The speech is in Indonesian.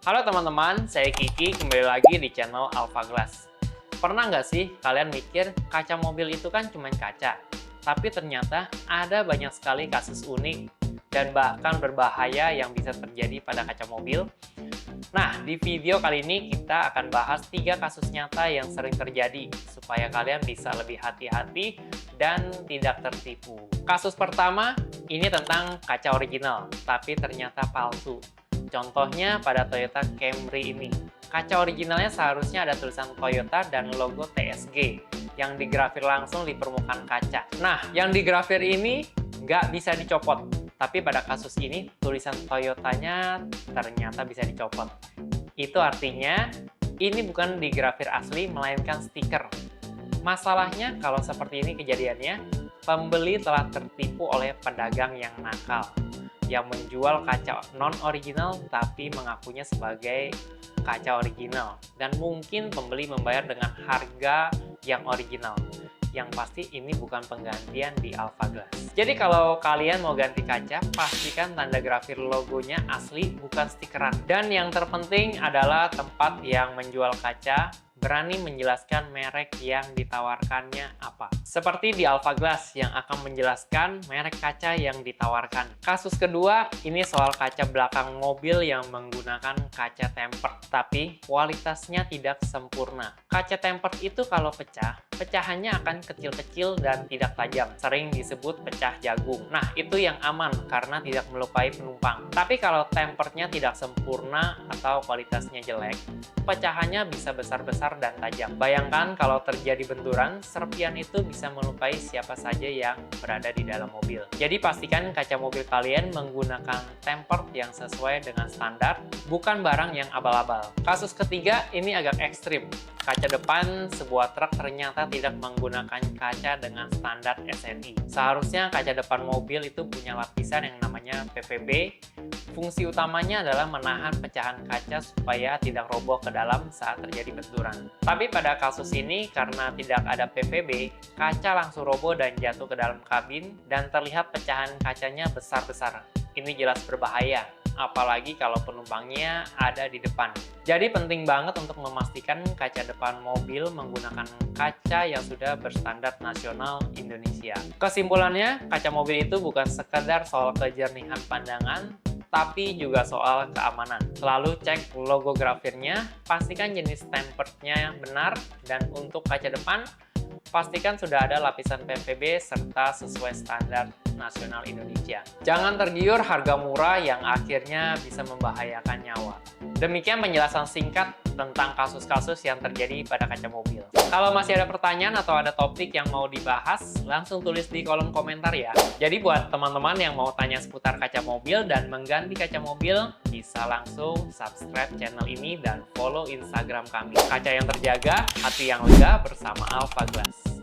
Halo teman-teman, saya Kiki, kembali lagi di channel Alpha Glass. Pernah nggak sih kalian mikir kaca mobil itu kan cuma kaca, tapi ternyata ada banyak sekali kasus unik dan bahkan berbahaya yang bisa terjadi pada kaca mobil? Nah, di video kali ini kita akan bahas 3 kasus nyata yang sering terjadi supaya kalian bisa lebih hati-hati dan tidak tertipu. Kasus pertama, ini tentang kaca original, tapi ternyata palsu. Contohnya pada Toyota Camry ini. Kaca originalnya seharusnya ada tulisan Toyota dan logo TSG yang digrafir langsung di permukaan kaca. Nah, yang digrafir ini nggak bisa dicopot. Tapi pada kasus ini, tulisan Toyotanya ternyata bisa dicopot. Itu artinya, ini bukan digrafir asli, melainkan stiker. Masalahnya, kalau seperti ini kejadiannya, pembeli telah tertipu oleh pedagang yang nakal yang menjual kaca non-original tapi mengakunya sebagai kaca original. Dan mungkin pembeli membayar dengan harga yang original. Yang pasti ini bukan penggantian di Alpha Glass. Jadi kalau kalian mau ganti kaca, pastikan tanda grafir logonya asli, bukan stikeran. Dan yang terpenting adalah tempat yang menjual kaca berani menjelaskan merek yang ditawarkannya apa. Seperti di Alpha Glass yang akan menjelaskan merek kaca yang ditawarkan. Kasus kedua, ini soal kaca belakang mobil yang menggunakan kaca tempered, tapi kualitasnya tidak sempurna. Kaca tempered itu kalau pecah, pecahannya akan kecil-kecil dan tidak tajam. Sering disebut pecah jagung. Nah, itu yang aman karena tidak melukai penumpang. Tapi kalau temperednya tidak sempurna atau kualitasnya jelek, pecahannya bisa besar-besar dan tajam. Bayangkan kalau terjadi benturan, serpian itu bisa melukai siapa saja yang berada di dalam mobil. Jadi pastikan kaca mobil kalian menggunakan tempered yang sesuai dengan standar, bukan barang yang abal-abal. Kasus ketiga ini agak ekstrim. Kaca depan sebuah truk ternyata tidak menggunakan kaca dengan standar SNI. Seharusnya kaca depan mobil itu punya lapisan yang namanya PVB. Fungsi utamanya adalah menahan pecahan kaca supaya tidak roboh ke dalam saat terjadi benturan. Tapi pada kasus ini, karena tidak ada PVB, kaca langsung roboh dan jatuh ke dalam kabin dan terlihat pecahan kacanya besar-besar. Ini jelas berbahaya, apalagi kalau penumpangnya ada di depan. Jadi penting banget untuk memastikan kaca depan mobil menggunakan kaca yang sudah berstandar nasional Indonesia. Kesimpulannya, kaca mobil itu bukan sekedar soal kejernihan pandangan, tapi juga soal keamanan. Selalu cek logo grafirnya, pastikan jenis temperednya benar, dan untuk kaca depan, pastikan sudah ada lapisan PVB serta sesuai standar nasional Indonesia. Jangan tergiur harga murah yang akhirnya bisa membahayakan nyawa. Demikian penjelasan singkat tentang kasus-kasus yang terjadi pada kaca mobil. Kalau masih ada pertanyaan atau ada topik yang mau dibahas, langsung tulis di kolom komentar ya. Jadi buat teman-teman yang mau tanya seputar kaca mobil dan mengganti kaca mobil, bisa langsung subscribe channel ini dan follow Instagram kami. Kaca yang terjaga, hati yang lega bersama Alpha Glass.